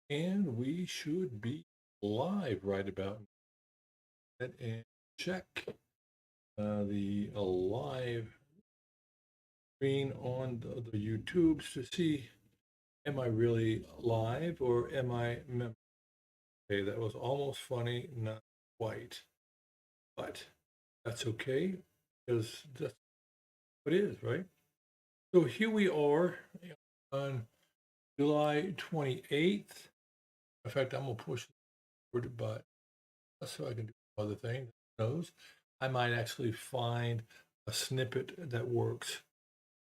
And we should be live right about now. And check the live screen on the YouTubes to see, am I really live or am I okay, that was almost funny, not quite, but that's okay because that's what it is, right? So here we are on July 28th. In fact, I'm going to push forward, but so I can do other things. Who knows? I might actually find a snippet that works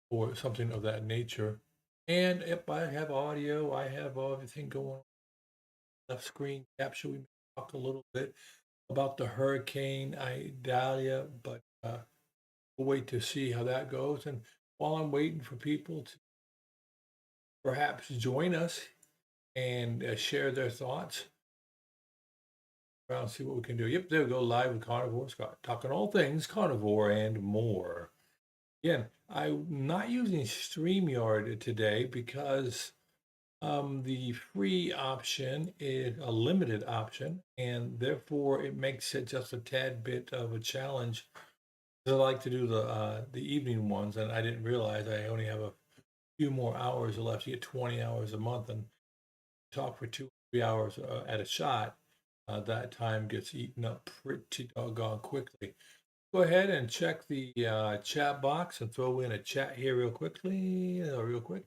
or something of that nature. And if I have audio, I have everything going on. Enough screen capture. We may talk a little bit about the hurricane Idalia, but we'll wait to see how that goes. And while I'm waiting for people to perhaps join us and share their thoughts, around see what we can do. Yep, there we go. Live with Carnivore Scott, talking all things carnivore and more. Again, I'm not using StreamYard today because the free option is a limited option, and therefore it makes it just a tad bit of a challenge. I like to do the evening ones, and I didn't realize I only have a few more hours left. You get 20 hours a month, and talk for 2 or 3 hours at a shot. That time gets eaten up pretty doggone quickly. Go ahead and check the chat box and throw in a chat here real quickly. Real quick.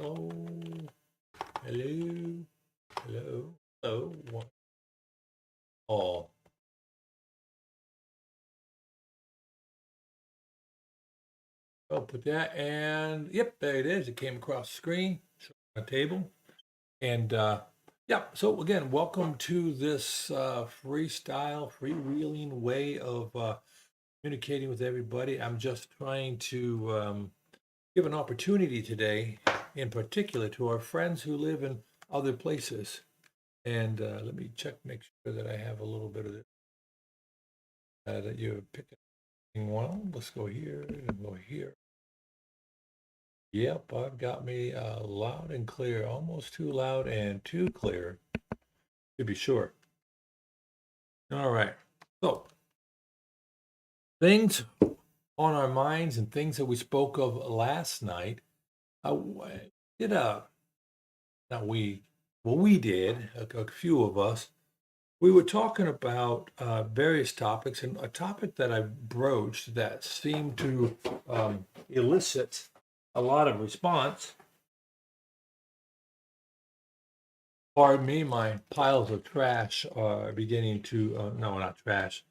Oh, hello, hello, hello, one, all. I'll put that, and yep, there it is. It came across the screen, on a table, and yeah. So again, welcome to this freestyle, freewheeling way of communicating with everybody. I'm just trying to give an opportunity today, in particular, to our friends who live in other places. And let me check, make sure that I have a little bit of it that you're picking. Well, let's go here and go here. Yep, I've got me loud and clear, almost too loud and too clear, to be sure. All right. So, things on our minds and things that we spoke of last night. I did a, not we, well, we did, a few of us. We were talking about various topics, and a topic that I broached that seemed to elicit a lot of response. Pardon me, my piles of trash are beginning to, no, not trash,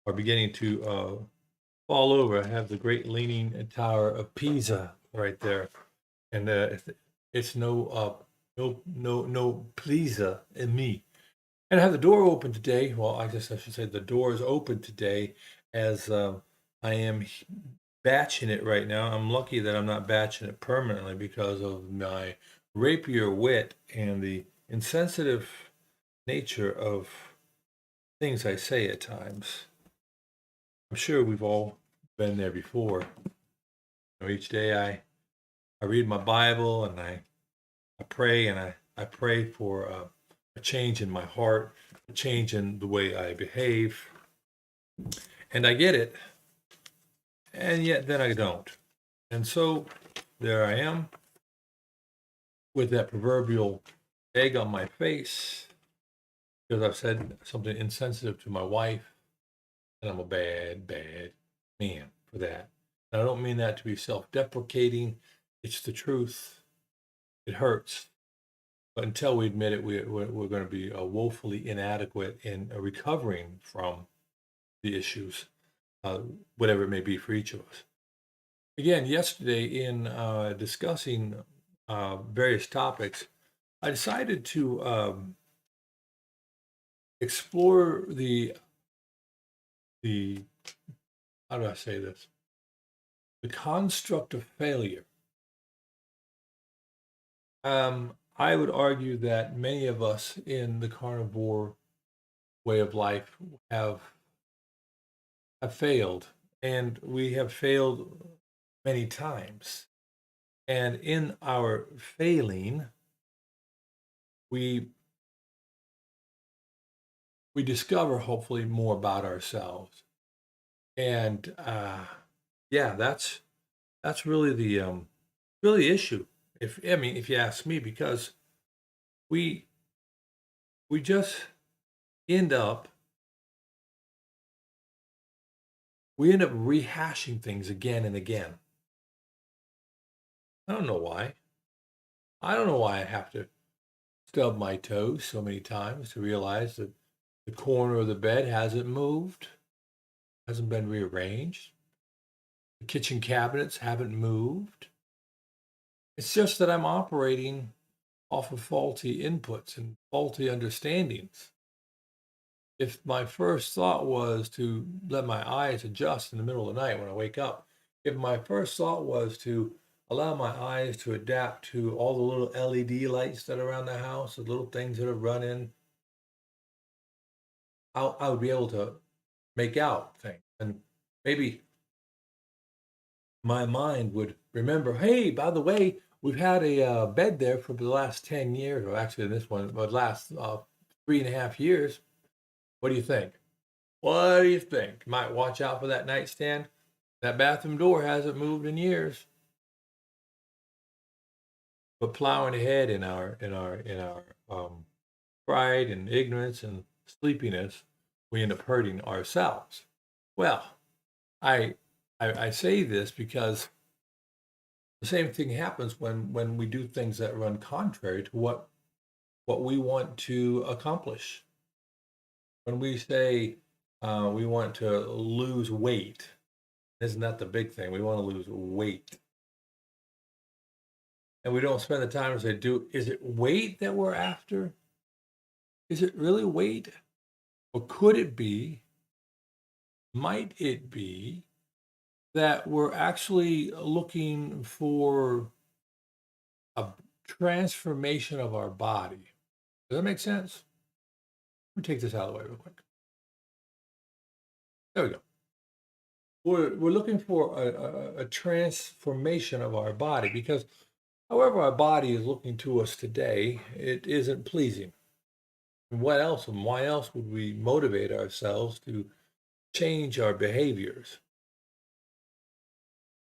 are beginning to fall over. I have the Great Leaning Tower of Pisa right there, and it's no pleaser in me. And I have the door open today. Well, I guess I should say the door is open today as I am batching it right now. I'm lucky that I'm not batching it permanently because of my rapier wit and the insensitive nature of things I say at times. I'm sure we've all been there before. Each day I read my Bible and I pray and I pray for a change in my heart, a change in the way I behave. And I get it. And yet then I don't. And so there I am with that proverbial egg on my face because I've said something insensitive to my wife. And I'm a bad, bad man for that. And I don't mean that to be self deprecating, it's the truth. It hurts. But until we admit it, we're going to be woefully inadequate in recovering from the issues, whatever it may be for each of us. Again, yesterday in discussing various topics, I decided to explore the how do I say this? The construct of failure. I would argue that many of us in the carnivore way of life have failed, and we have failed many times. And in our failing, we we discover hopefully more about ourselves. And yeah, that's really the issue. If I mean, if you ask me, because we we just end up we end up rehashing things again and again. I don't know why. I don't know why I have to stub my toes so many times to realize that the corner of the bed hasn't moved, hasn't been rearranged. The kitchen cabinets haven't moved. It's just that I'm operating off of faulty inputs and faulty understandings. If my first thought was to let my eyes adjust in the middle of the night when I wake up, if my first thought was to allow my eyes to adapt to all the little LED lights that are around the house, the little things that are running, I would be able to make out things. And maybe my mind would remember, hey, by the way, we've had a bed there for the last 10 years, or actually this one, the last 3.5 years. What do you think? What do you think? Might watch out for that nightstand. That bathroom door hasn't moved in years. But plowing ahead in our pride and ignorance and sleepiness, we end up hurting ourselves. Well, I say this because the same thing happens when we do things that run contrary to what we want to accomplish. When we say we want to lose weight, isn't that the big thing? We want to lose weight. And we don't spend the time to say, is it weight that we're after? Is it really weight? Or could it be, might it be, that we're actually looking for a transformation of our body? Does that make sense? Let me take this out of the way real quick. There we go. We're looking for a transformation of our body because however our body is looking to us today, it isn't pleasing. And what else and why else would we motivate ourselves to change our behaviors?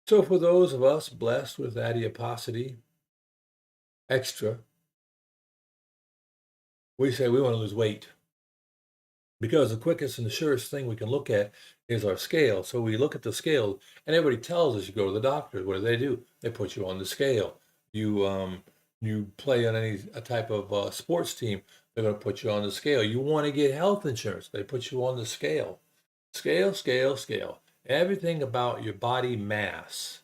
So for those of us blessed with adiposity extra, we say we want to lose weight because the quickest and the surest thing we can look at is our scale. So we look at the scale, and everybody tells us you go to the doctor. What do? They put you on the scale. You play on a type of sports team, they're going to put you on the scale. You want to get health insurance, they put you on the scale. Scale, scale, scale. Everything about your body mass.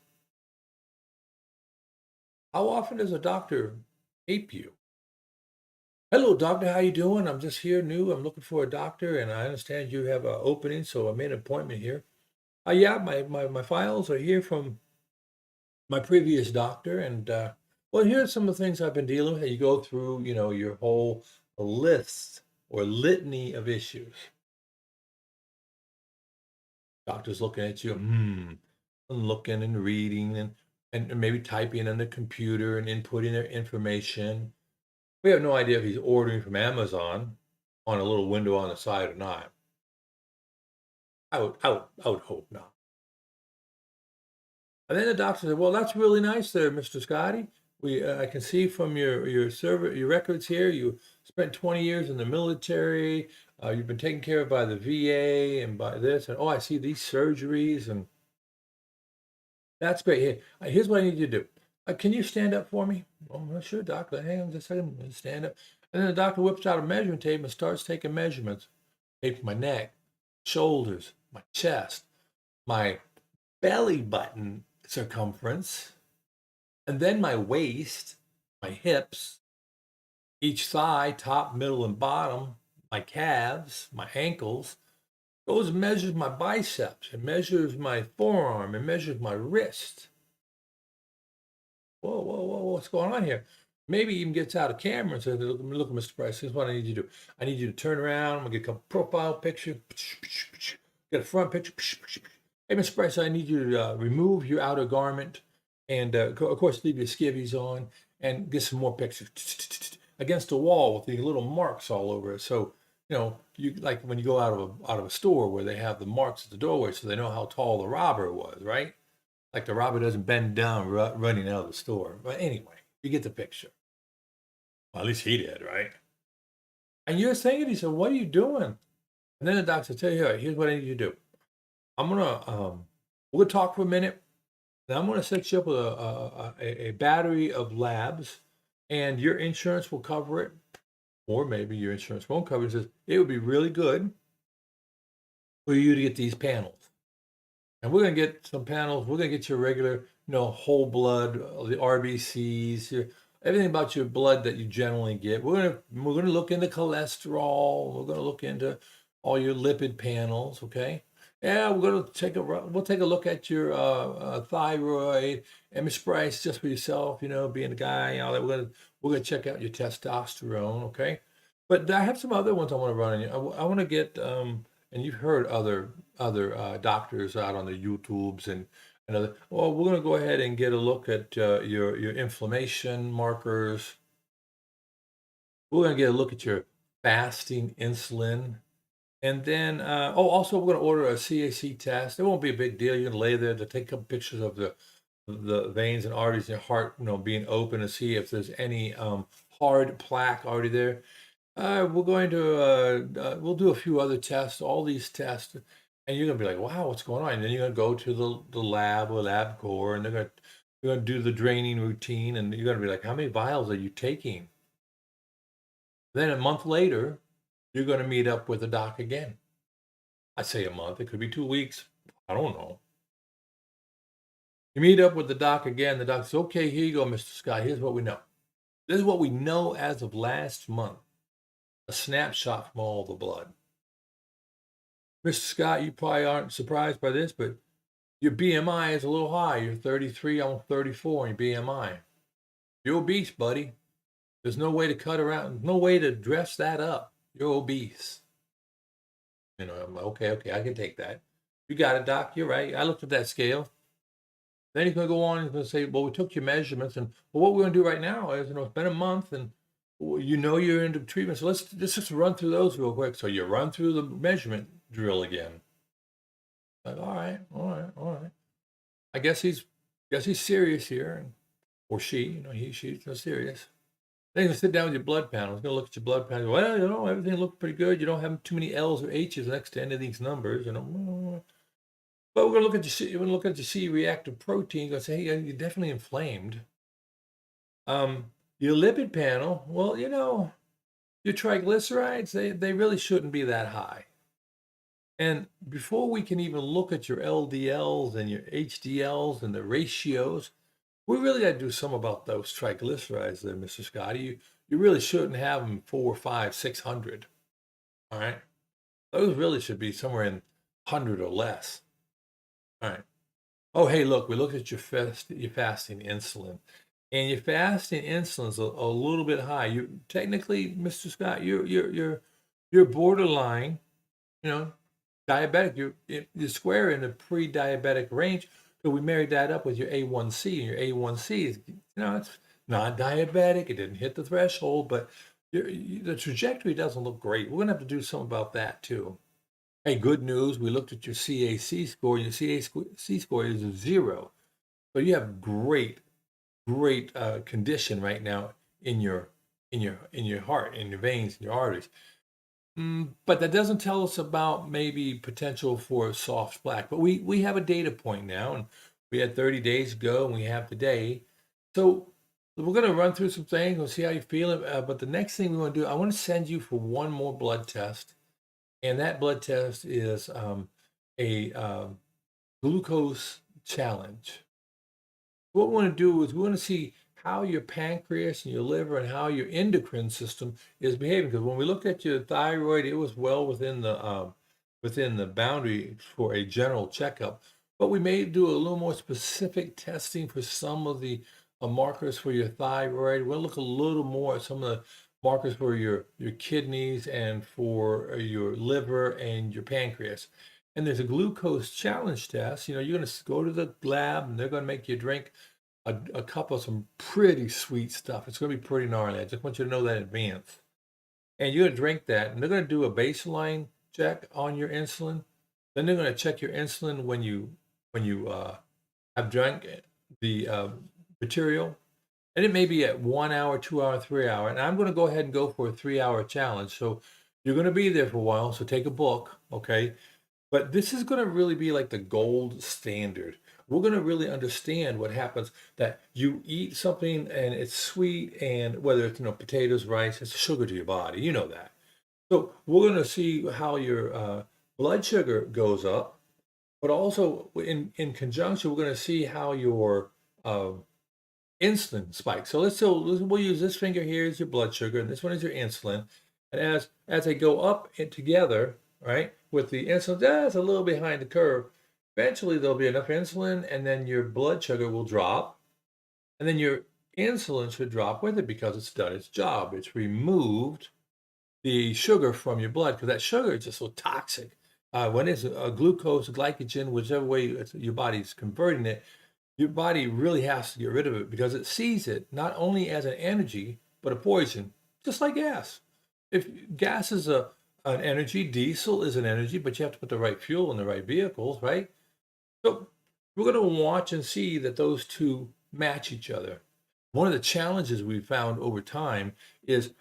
How often does a doctor ape you? Hello, doctor. How you doing? I'm just here new. I'm looking for a doctor, and I understand you have an opening, so I made an appointment here. Yeah, my files are here from my previous doctor, and well, here's some of the things I've been dealing with. And you go through, your whole list or litany of issues. Doctor's looking at you, and looking and reading and maybe typing on the computer and inputting their information. We have no idea if he's ordering from Amazon on a little window on the side or not. I would hope not. And then the doctor said, "Well, that's really nice there, Mr. Scotty. I can see from your records here, you spent 20 years in the military. You've been taken care of by the VA and by this, and oh, I see these surgeries, and that's great. Here's what I need you to do. Can you stand up for me? Oh, sure, doctor. Hang on just a second. Stand up." And then the doctor whips out a measuring tape and starts taking measurements. Tape my neck, shoulders, my chest, my belly button circumference, and then my waist, my hips, each thigh, top, middle, and bottom, my calves, my ankles. Goes and measures my biceps, and measures my forearm, and measures my wrist. Whoa, whoa, whoa, what's going on here? Maybe even gets out a camera and says, look, Mr. Price, here's what I need you to do. I need you to turn around. I'm going to get a couple profile picture. Get a front picture. Hey, Mr. Price, I need you to remove your outer garment and, of course, leave your skivvies on and get some more pictures. against a wall with the little marks all over it. So, you like when you go out of a store where they have the marks at the doorway, so they know how tall the robber was, right? Like the robber doesn't bend down running out of the store. But anyway, you get the picture. Well, at least he did, right? And you're saying, he said, "What are you doing?" And then the doctor said, "Tell you, here's what I need you to do. I'm gonna we're gonna talk for a minute. Then I'm gonna set you up with a battery of labs, and your insurance will cover it, or maybe your insurance won't cover it." It says it would be really good for you to get these panels. And we're going to get some panels. We're going to get your regular, whole blood, the RBCs, everything about your blood that you generally get. We're going to look into cholesterol. We're going to look into all your lipid panels. Okay. Yeah, we'll take a look at your thyroid and Miss Bryce, just for yourself, being a guy, all that. We're gonna check out your testosterone. Okay. But I have some other ones I want to run on you. I want to get and you've heard other doctors out on the YouTubes and other. Well, we're going to go ahead and get a look at your inflammation markers. We're going to get a look at your fasting insulin, and then also we're going to order a CAC test. It won't be a big deal. You can lay there to take a couple pictures of the veins and arteries in your heart, being open, to see if there's any hard plaque already there. We're going to we'll do a few other tests, all these tests, and you're gonna be like, "Wow, what's going on?" And then you're gonna go to the lab or lab core, and you're gonna do the draining routine, and you're gonna be like, "How many vials are you taking?" Then a month later, you're gonna meet up with the doc again. I say a month; it could be 2 weeks. I don't know. You meet up with the doc again. The doc says, "Okay, here you go, Mr. Scott. Here's what we know. This is what we know as of last month. A snapshot from all the blood. Mr. Scott, you probably aren't surprised by this, but your BMI is a little high. You're 33, almost 34 in your BMI. You're obese, buddy. There's no way to cut around, no way to dress that up. You're obese." I'm like, okay, I can take that. You got it, doc. You're right. I looked at that scale. Then he's going to go on and he's going to say, "Well, we took your measurements, and what we're going to do right now is, it's been a month, and you're into treatment. So let's just run through those real quick." So you run through the measurement drill again. Like, all right. I guess he's serious here, or she, she's serious. Then he's gonna sit down with your blood panel. He's gonna look at your blood panel. Well, everything looks pretty good. You don't have too many L's or H's next to any of these numbers, But we're gonna look at your C reactive protein. Gonna say, "Hey, you're definitely inflamed." Your lipid panel. Well, your triglycerides, they really shouldn't be that high. And before we can even look at your LDLs and your HDLs and the ratios, we really got to do some about those triglycerides there, Mr. Scotty. You really shouldn't have them 4, 5, 600. All right. Those really should be somewhere in 100 or less. All right. Oh, hey, look, we looked at your fasting insulin. And your fasting insulin's a little bit high. You technically, Mr. Scott, you're borderline, diabetic. You're square in the pre-diabetic range. So we married that up with your A1C, and your A1C is, it's not diabetic. It didn't hit the threshold, but the trajectory doesn't look great. We're gonna have to do something about that too. Hey, good news. We looked at your CAC score. Your CAC score is a 0. So you have great condition right now in your heart, in your veins, in your arteries. But that doesn't tell us about maybe potential for soft plaque. But we have a data point now, and we had 30 days ago, and we have today. So we're going to run through some things. We'll see how you feel. But the next thing we want to do, I want to send you for one more blood test, and that blood test is a glucose challenge. What we want to do is we want to see how your pancreas and your liver and how your endocrine system is behaving. Because when we looked at your thyroid, it was well within the boundary for a general checkup. But we may do a little more specific testing for some of the markers for your thyroid. We'll look a little more at some of the markers for your kidneys and for your liver and your pancreas. And there's a glucose challenge test. You're going to go to the lab, and they're going to make you drink a cup of some pretty sweet stuff. It's going to be pretty gnarly. I just want you to know that in advance. And you're going to drink that, and they're going to do a baseline check on your insulin. Then they're going to check your insulin when you have drank the material, and it may be at 1 hour, 2 hour, 3 hour. And I'm going to go ahead and go for a 3 hour challenge. So you're going to be there for a while. So take a book, okay? But this is going to really be like the gold standard. We're going to really understand what happens that you eat something and it's sweet, and whether it's potatoes, rice, it's sugar to your body. You know that. So we're going to see how your blood sugar goes up, but also in conjunction, we're going to see how your uh, insulin spikes. We'll use this finger here as your blood sugar, and this one is your insulin. And as they go up together, right, with the insulin that's a little behind the curve, eventually there'll be enough insulin, and then your blood sugar will drop, and then your insulin should drop with it because it's done its job. It's removed the sugar from your blood because that sugar is just so toxic. When it's a glucose, glycogen, whichever way your body's converting it, your body really has to get rid of it because it sees it not only as an energy, but a poison, just like gas. If gas is an energy, diesel is an energy, but you have to put the right fuel in the right vehicles, right? So we're going to watch and see that those two match each other. One of the challenges we've found over time is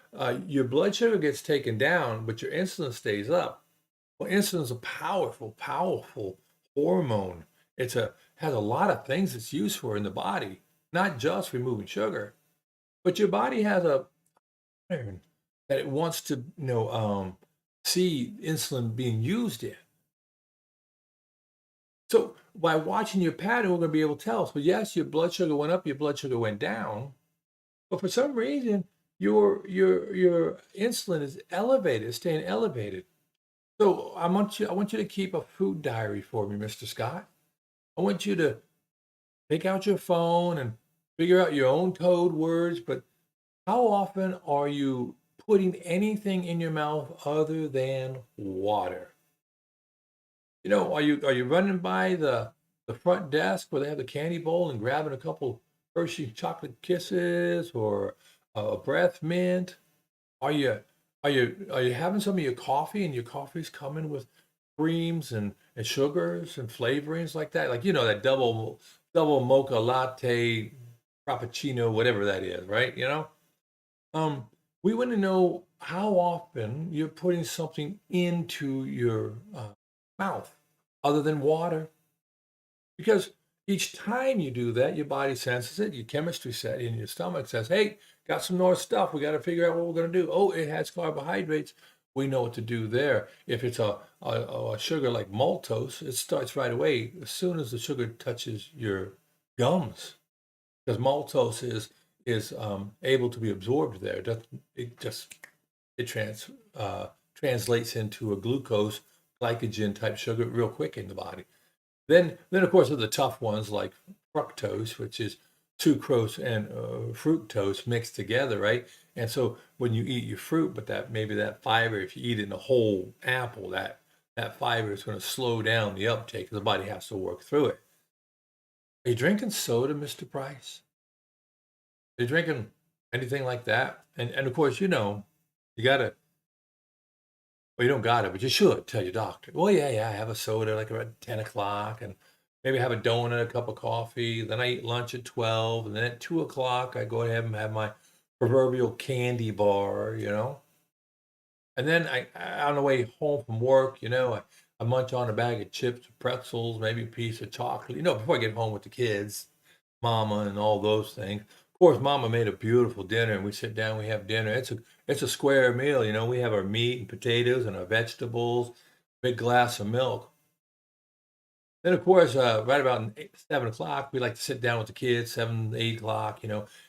your blood sugar gets taken down, but your insulin stays up. Well, insulin is a powerful, powerful hormone. Has a lot of things it's used for in the body, not just removing sugar. But your body has a pattern that it wants to, see insulin being used in. So by watching your pattern, we're going to be able to tell. So yes, your blood sugar went up, your blood sugar went down, but for some reason, your insulin is elevated, staying elevated. So I want you to keep a food diary for me, Mr. Scott. I want you to take out your phone and figure out your own code words, but how often are you putting anything in your mouth other than water? Are you running by the front desk where they have the candy bowl and grabbing a couple Hershey chocolate kisses or a breath mint? Are you having some of your coffee and your coffee's coming with creams and sugars and flavorings like that? Like that double mocha latte, frappuccino, whatever that is, right? Um, we want to know how often you're putting something into your mouth other than water. Because each time you do that, your body senses it, your chemistry set in your stomach says, hey, got some more stuff. We got to figure out what we're going to do. Oh, it has carbohydrates. We know what to do there. If it's a sugar like maltose, it starts right away as soon as the sugar touches your gums, because maltose is able to be absorbed there. It translates into a glucose glycogen type sugar real quick in the body. Then of course, are the tough ones like fructose, which is sucrose and fructose mixed together, right? And so when you eat your fruit, but that fiber, if you eat it in a whole apple, that fiber is going to slow down the uptake. The body has to work through it. Are you drinking soda, Mr. Price? Are you drinking anything like that? And of course, you gotta. Well, you don't got it, but you should tell your doctor. Well, yeah, I have a soda like around 10 o'clock, and maybe have a donut, a cup of coffee. Then I eat lunch at 12, and then at 2 o'clock, I go ahead and have my proverbial candy bar. And then on the way home from work, I munch on a bag of chips, pretzels, maybe a piece of chocolate, before I get home with the kids, mama, and all those things. Of course, mama made a beautiful dinner, and we sit down, we have dinner. It's a square meal, we have our meat and potatoes and our vegetables, big glass of milk. Then, of course, right about 7 o'clock, we like to sit down with the kids, 7, 8 o'clock,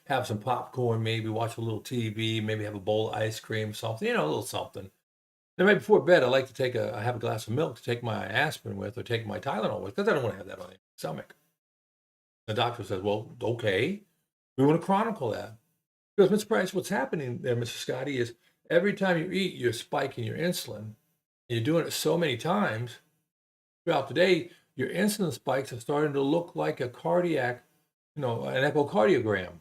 have some popcorn, maybe watch a little TV, maybe have a bowl of ice cream, something, a little something. Then right before bed, I have a glass of milk to take my aspirin with or take my Tylenol with because I don't want to have that on my stomach. The doctor says, well, okay, we want to chronicle that. Because, Mr. Price, what's happening there, Mr. Scotty, is every time you eat, you're spiking your insulin. And you're doing it so many times throughout the day, your insulin spikes are starting to look like a cardiac an echocardiogram.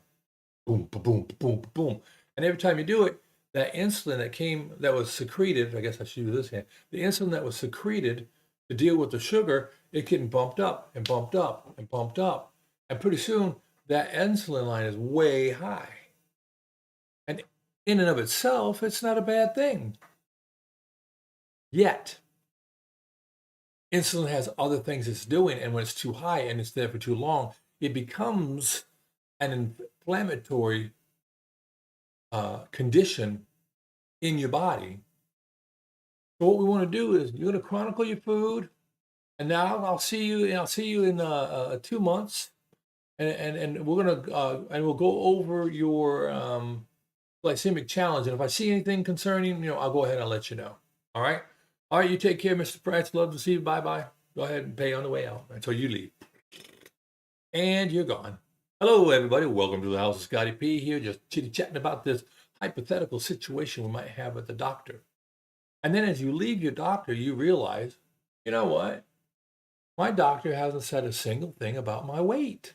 Boom, ba boom, ba boom, ba boom. And every time you do it, that insulin that was secreted, I guess I should do this hand, the insulin that was secreted to deal with the sugar, it getting bumped up and bumped up and bumped up. And pretty soon that insulin line is way high. And in and of itself, it's not a bad thing. Yet, insulin has other things it's doing, and when it's too high and it's there for too long, it becomes an inflammatory condition in your body. So what we want to do is you're going to chronicle your food, and now I'll see you. I'll see you in 2 months, and we're gonna and we'll go over your glycemic challenge. And if I see anything concerning, I'll go ahead and I'll let you know. All right. All right. You take care, Mr. Price. Love to see you. Bye bye. Go ahead and pay on the way out until you leave. And you're gone. Hello, everybody. Welcome to the House of Scotty P here, just chitty-chatting about this hypothetical situation we might have at the doctor. And then as you leave your doctor, you realize, you know what? My doctor hasn't said a single thing about my weight.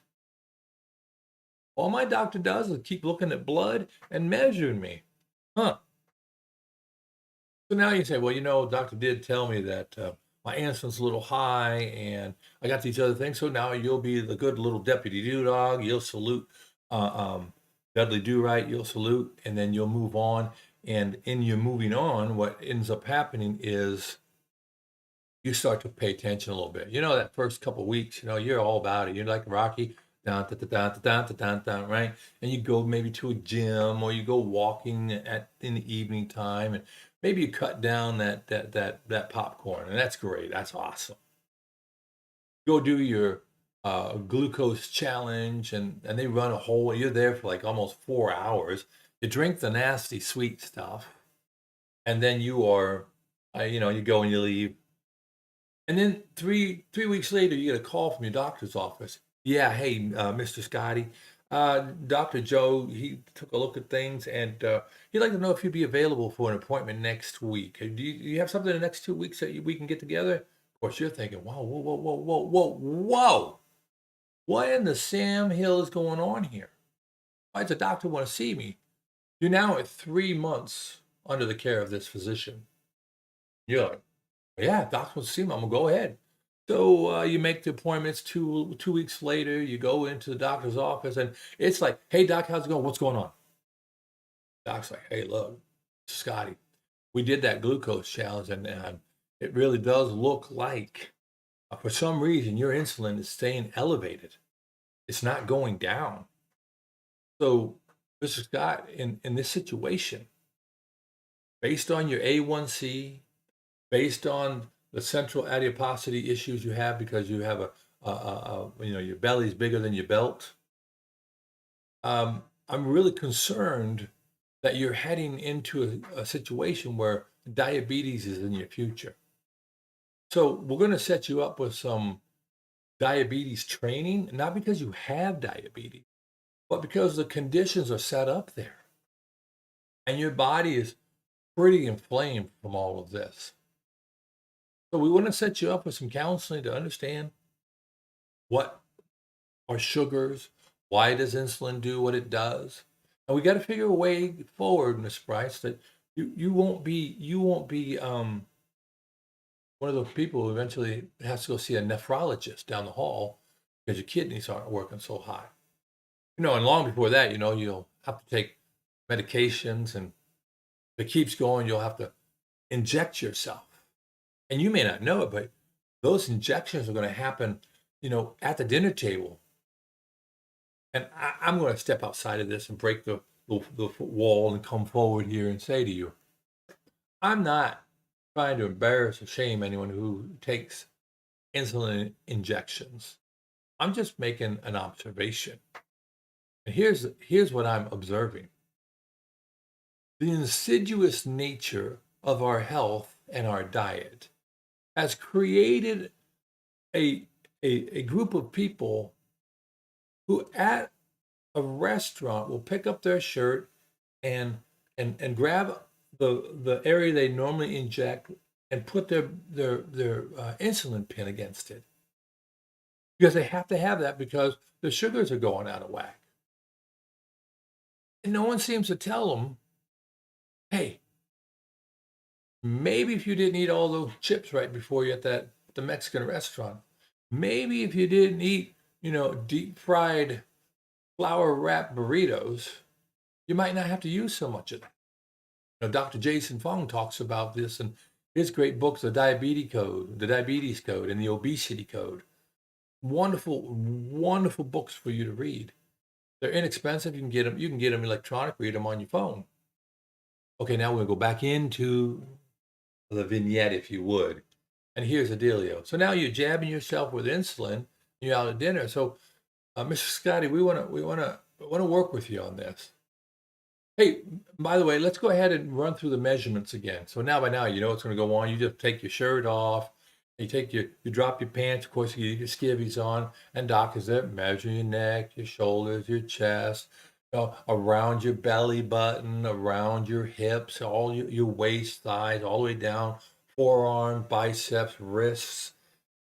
All my doctor does is keep looking at blood and measuring me. Huh. So now you say, well, doctor did tell me that my insulin's a little high and I got these other things. So now you'll be the good little deputy dog. You'll salute Dudley Do-Right. You'll salute, and then you'll move on. And in your moving on, what ends up happening is you start to pay attention a little bit. That first couple of weeks, you're all about it. You're like Rocky, down, down, down, down, down, down, right? And you go maybe to a gym, or you go walking in the evening time, and maybe you cut down that popcorn, and that's great. That's awesome. Go do your glucose challenge, and they run you're there for like almost 4 hours. You drink the nasty sweet stuff, and then you are, you go and you leave. And then three weeks later, you get a call from your doctor's office. Yeah, hey, Mr. Scotty, Dr. Joe, he took a look at things, and he'd like to know if you'd be available for an appointment next week. Do you have something in the next 2 weeks that we can get together? Of course, you're thinking, wow, whoa, whoa, whoa, whoa, whoa, whoa. What in the Sam Hill is going on here? Why does the doctor want to see me? You're now at 3 months under the care of this physician. You're like, yeah, doctor wants to see me. I'm going to go ahead. So you make the appointments 2 weeks later. You go into the doctor's office, and it's like, hey, doc, how's it going? What's going on? Doc's like, hey, look, Scotty, we did that glucose challenge, and it really does look like for some reason your insulin is staying elevated. It's not going down. So, Mr. Scott, in this situation, based on your A1C, based on the central adiposity issues you have because you have your belly's bigger than your belt, I'm really concerned that you're heading into a situation where diabetes is in your future. So we're going to set you up with some diabetes training, not because you have diabetes, but because the conditions are set up there. And your body is pretty inflamed from all of this. So we want to set you up with some counseling to understand what are sugars, why does insulin do what it does, and we got to figure a way forward, Miss Bryce, that you won't be one of those people who eventually has to go see a nephrologist down the hall because your kidneys aren't working so high. And long before that, you'll have to take medications, and if it keeps going, you'll have to inject yourself. And you may not know it, but those injections are going to happen, at the dinner table. And I'm going to step outside of this and break the wall and come forward here and say to you, I'm not trying to embarrass or shame anyone who takes insulin injections. I'm just making an observation. And here's what I'm observing. The insidious nature of our health and our diet has created a group of people who at a restaurant will pick up their shirt and grab the area they normally inject and put their insulin pin against it. because they have to have that because the sugars are going out of whack. And no one seems to tell them, hey, maybe if you didn't eat all those chips right before you at the Mexican restaurant, maybe if you didn't eat, deep fried flour wrapped burritos, you might not have to use so much of that. Dr. Jason Fung talks about this in his great books, the Diabetes Code, and the Obesity Code. Wonderful, wonderful books for you to read. They're inexpensive. You can get them. You can get them electronic. Read them on your phone. Okay, now we're gonna go back into the vignette, if you would. And here's the dealio. So now you're jabbing yourself with insulin. You're out at dinner. So, Mr. Scotty, we wanna work with you on this. Hey, by the way, let's go ahead and run through the measurements again. So now by now, you know what's going to go on. You just take your shirt off. You drop your pants. Of course, you get your skivvies on. And doc is there. Measure your neck, your shoulders, your chest, around your belly button, around your hips, all your waist, thighs, all the way down, forearm, biceps, wrists.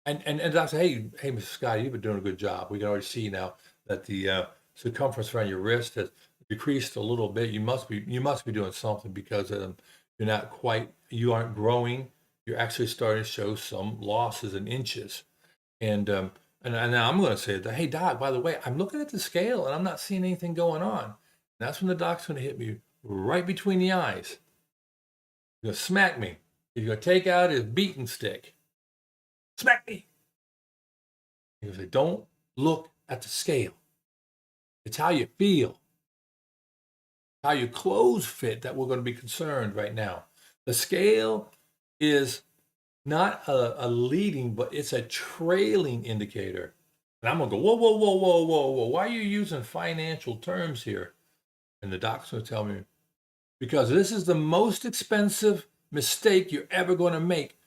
And doc say, hey, Mr. Scotty, you've been doing a good job. We can already see now that the circumference around your wrist has decreased a little bit. You must be doing something because you aren't growing. You're actually starting to show some losses in inches. And now I'm going to say that, hey doc, by the way, I'm looking at the scale and I'm not seeing anything going on. And that's when the doc's going to hit me right between the eyes. He's going to smack me. He's going to take out his beating stick. Smack me. He's going to say, don't look at the scale. It's how you feel, how your clothes fit that we're going to be concerned right now. The scale is not a leading, but it's a trailing indicator. And I'm going to go, whoa, whoa, whoa, whoa, whoa, whoa. Why are you using financial terms here? And the doc's going to tell me, because this is the most expensive mistake you're ever going to make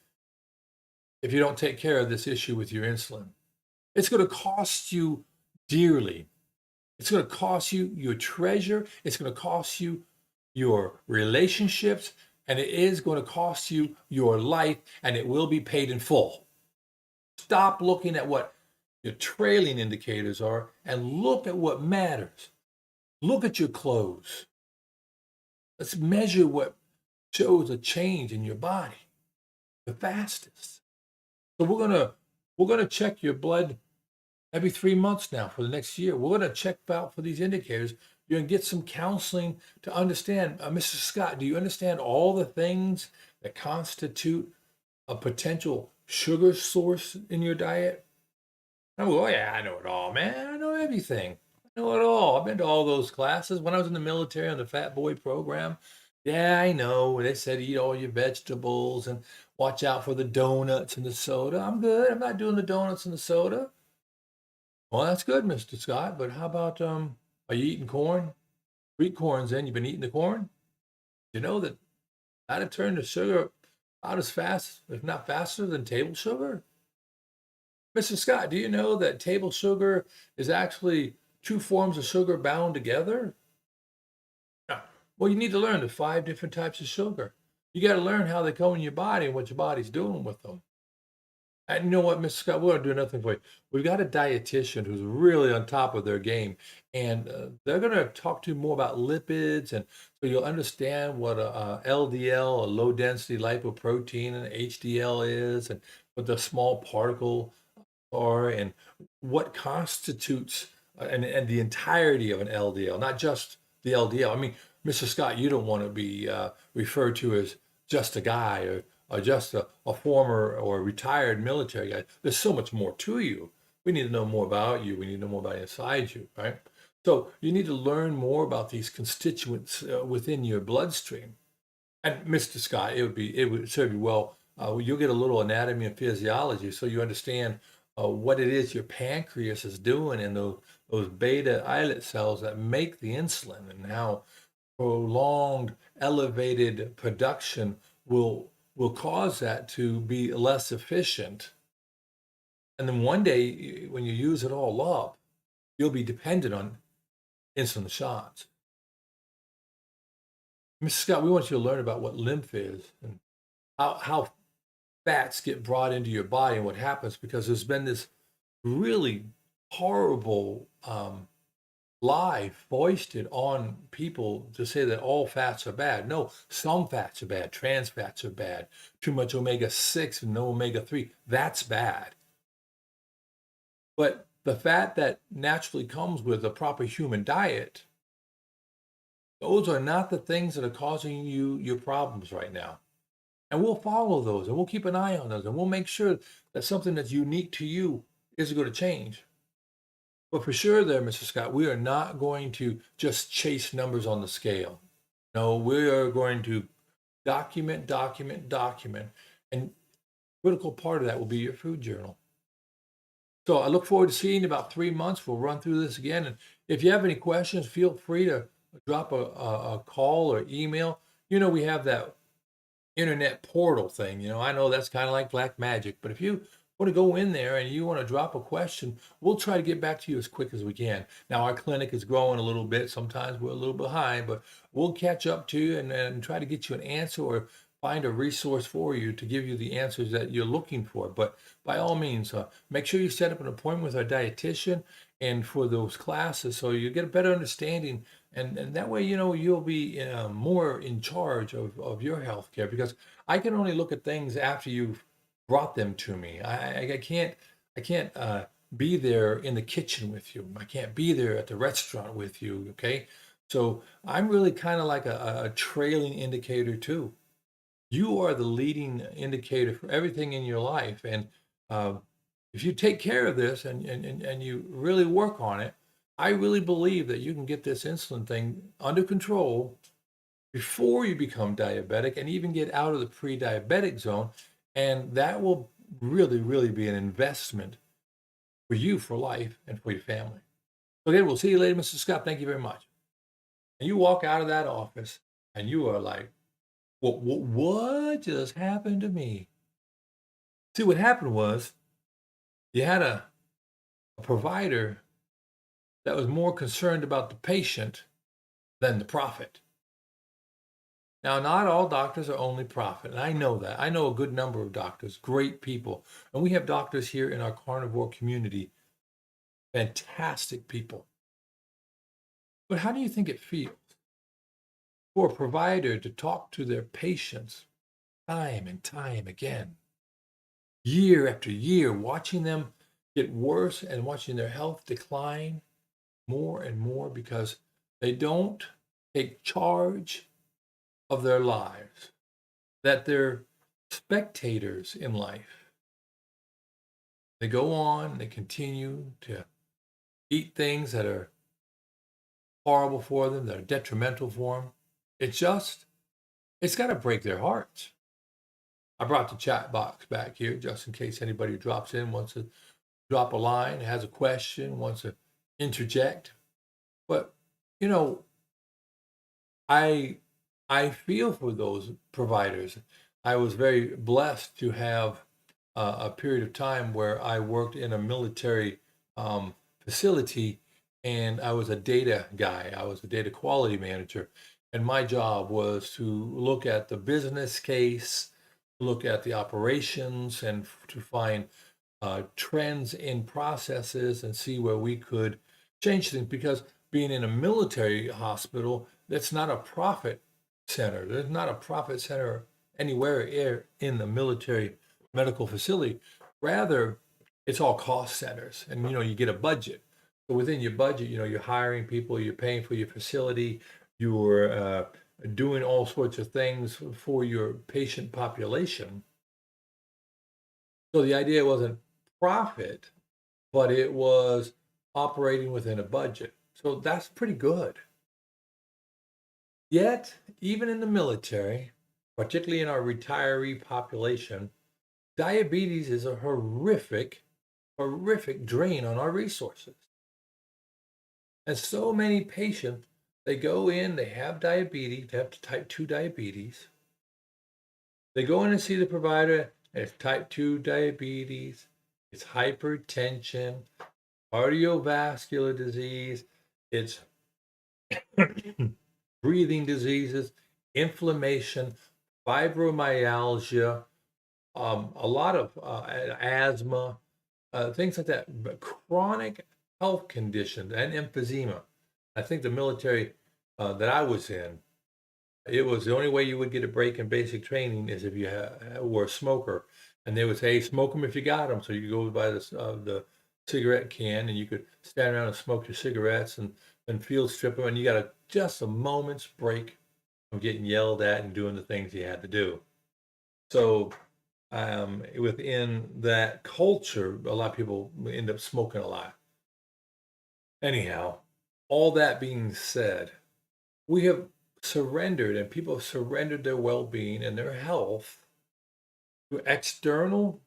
if you don't take care of this issue with your insulin. It's going to cost you dearly. It's going to cost you your treasure. It's going to cost you your relationships. And it is going to cost you your life. And it will be paid in full. Stop looking at what your trailing indicators are and look at what matters. Look at your clothes. Let's measure what shows a change in your body the fastest. So we're gonna check your blood every 3 months now for the next year. We're going to check out for these indicators. You're going to get some counseling to understand. Mr. Scott, do you understand all the things that constitute a potential sugar source in your diet? I go, oh yeah, I know it all, man. I know everything. I know it all. I've been to all those classes. When I was in the military on the Fat Boy program, yeah, I know. They said eat all your vegetables and watch out for the donuts and the soda. I'm good. I'm not doing the donuts and the soda. Well, that's good, Mr. Scott, but how about, are you eating corn? Sweet corns in, you've been eating the corn? You know that that'd turn the sugar out as fast, if not faster, than table sugar? Mr. Scott, do you know that table sugar is actually two forms of sugar bound together? Yeah. Well, you need to learn the 5 different types of sugar. You got to learn how they go in your body and what your body's doing with them. And you know what, Mr. Scott, we're going to do another thing for you. We've got a dietitian who's really on top of their game, and they're going to talk to you more about lipids, and so you'll understand what a LDL, a low density lipoprotein, and HDL is, and what the small particle are, and what constitutes and the entirety of an LDL, not just the LDL. I mean, Mr. Scott, you don't want to be referred to as just a guy or just a former or retired military guy. There's so much more to you. We need to know more about you. We need to know more about inside you, right? So you need to learn more about these constituents within your bloodstream. And Mr. Scott, it would serve you well. You'll get a little anatomy and physiology, so you understand what it is your pancreas is doing in those beta islet cells that make the insulin, and how prolonged elevated production will cause that to be less efficient. And then one day, when you use it all up, you'll be dependent on insulin shots. Mr. Scott, we want you to learn about what lymph is and how fats get brought into your body and what happens, because there's been this really horrible lie foisted on people to say that all fats are bad. No, some fats are bad. Trans fats are bad. Too much omega-6 and no omega-3, that's bad. But the fat that naturally comes with a proper human diet, those are not the things that are causing you your problems right now. And we'll follow those and we'll keep an eye on those and we'll make sure that something that's unique to you isn't going to change. But for sure there, Mr. Scott, we are not going to just chase numbers on the scale. No, we are going to document, document, document. And critical part of that will be your food journal. So I look forward to seeing you in about 3 months. We'll run through this again. And if you have any questions, feel free to drop a call or email. We have that internet portal thing. I know that's kind of like black magic, but if you want to go in there and you want to drop a question, we'll try to get back to you as quick as we can. Now, our clinic is growing a little bit. Sometimes we're a little behind, but we'll catch up to you and try to get you an answer or find a resource for you to give you the answers that you're looking for. But by all means, make sure you set up an appointment with our dietitian and for those classes so you get a better understanding. And that way, you'll be more in charge of your health care, because I can only look at things after you've brought them to me. I can't be there in the kitchen with you. I can't be there at the restaurant with you. Okay, so I'm really kind of like a trailing indicator too. You are the leading indicator for everything in your life, and uh, if you take care of this and you really work on it, I really believe that you can get this insulin thing under control before you become diabetic and even get out of the pre-diabetic zone. And that will really, really be an investment for you for life and for your family. Okay, we'll see you later, Mr. Scott. Thank you very much. And you walk out of that office and you are like, what just happened to me? See, what happened was you had a provider that was more concerned about the patient than the profit. Now, not all doctors are only profit, and I know that. I know a good number of doctors, great people. And we have doctors here in our carnivore community, fantastic people. But how do you think it feels for a provider to talk to their patients time and time again, year after year, watching them get worse and watching their health decline more and more because they don't take charge of their lives, that they're spectators in life? They go on, they continue to eat things that are horrible for them, that are detrimental for them. It's got to break their hearts. I brought the chat box back here just in case anybody drops in, wants to drop a line, has a question, wants to interject. But, you know, I I feel for those providers. I was very blessed to have a period of time where I worked in a military facility, and I was a data guy. I was a data quality manager. And my job was to look at the business case, look at the operations, and to find trends in processes and see where we could change things. Because being in a military hospital, that's not a profit center. There's not a profit center anywhere in the military medical facility. Rather, it's all cost centers. And you get a budget. So within your budget, you're hiring people, you're paying for your facility, you're doing all sorts of things for your patient population. So the idea wasn't profit, but it was operating within a budget. So that's pretty good. Yet, even in the military, particularly in our retiree population, diabetes is a horrific, horrific drain on our resources. And so many patients, they go in, they have diabetes, they have type 2 diabetes. They go in and see the provider, and it's type 2 diabetes, it's hypertension, cardiovascular disease, it's breathing diseases, inflammation, fibromyalgia, a lot of asthma, things like that, but chronic health conditions and emphysema. I think the military that I was in, it was the only way you would get a break in basic training is if you were a smoker, and they would say, hey, smoke them if you got them. So you go by the cigarette can, and you could stand around and smoke your cigarettes and field strip them, and you got just a moment's break from getting yelled at and doing the things you had to do. So within that culture, a lot of people end up smoking a lot. Anyhow, all that being said, we have surrendered, and people have surrendered their well-being and their health to external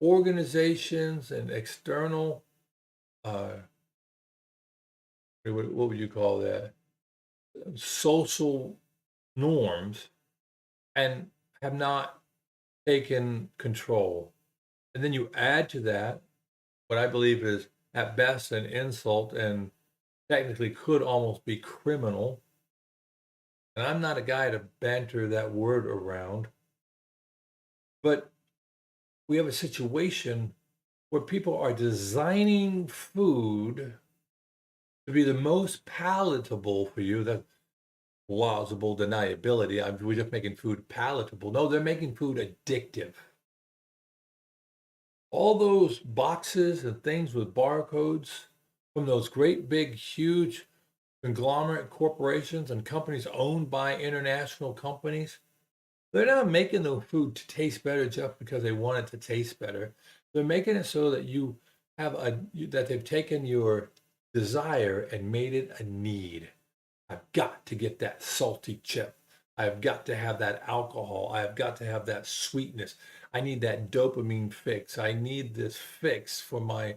organizations and external what would you call that, social norms, and have not taken control. And then you add to that what I believe is at best an insult and technically could almost be criminal. And I'm not a guy to banter that word around, but we have a situation where people are designing food to be the most palatable for you. That plausible deniability. We're just making food palatable. No, they're making food addictive. All those boxes and things with barcodes from those great big huge conglomerate corporations and companies owned by international companies, they're not making the food to taste better just because they want it to taste better. They're making it so that you have that they've taken your desire and made it a need. I've got to get that salty chip. I've got to have that alcohol. I've got to have that sweetness. I need that dopamine fix. I need this fix for my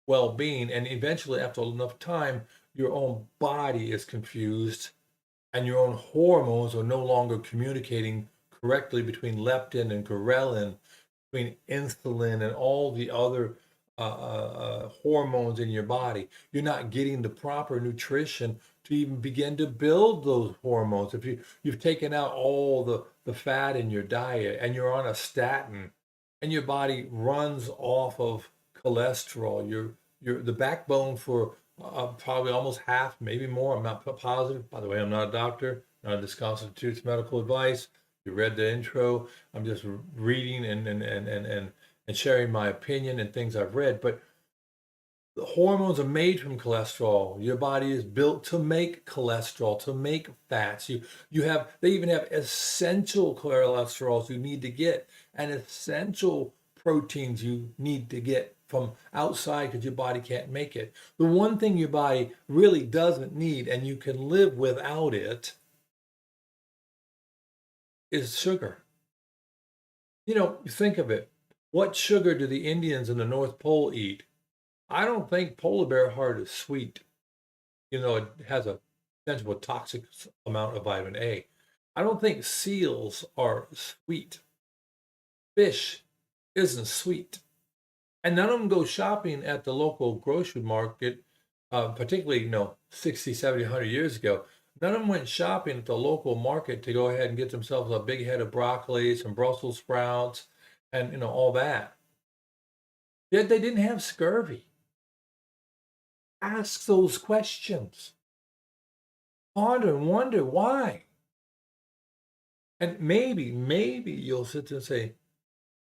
well-being. And eventually, after enough time, your own body is confused and your own hormones are no longer communicating correctly between leptin and ghrelin, between insulin and all the other hormones in your body. You're not getting the proper nutrition to even begin to build those hormones. If you've taken out all the fat in your diet and you're on a statin and your body runs off of cholesterol, you're the backbone for probably almost half, maybe more. I'm not positive. By the way, I'm not a doctor. None of this constitutes medical advice. You read the intro. I'm just reading and sharing my opinion and things I've read. But the hormones are made from cholesterol. Your body is built to make cholesterol, to make fats. They even have essential cholesterols you need to get and essential proteins you need to get from outside because your body can't make it. The one thing your body really doesn't need and you can live without it is sugar. Think of it. What sugar do the Indians in the North Pole eat? I don't think polar bear heart is sweet. It has a sensible toxic amount of vitamin A. I don't think seals are sweet. Fish isn't sweet. And none of them go shopping at the local grocery market, particularly, 60, 70, 100 years ago. None of them went shopping at the local market to go ahead and get themselves a big head of broccoli, some Brussels sprouts, and, all that. Yet they didn't have scurvy. Ask those questions. Ponder and wonder why. And maybe you'll sit there and say,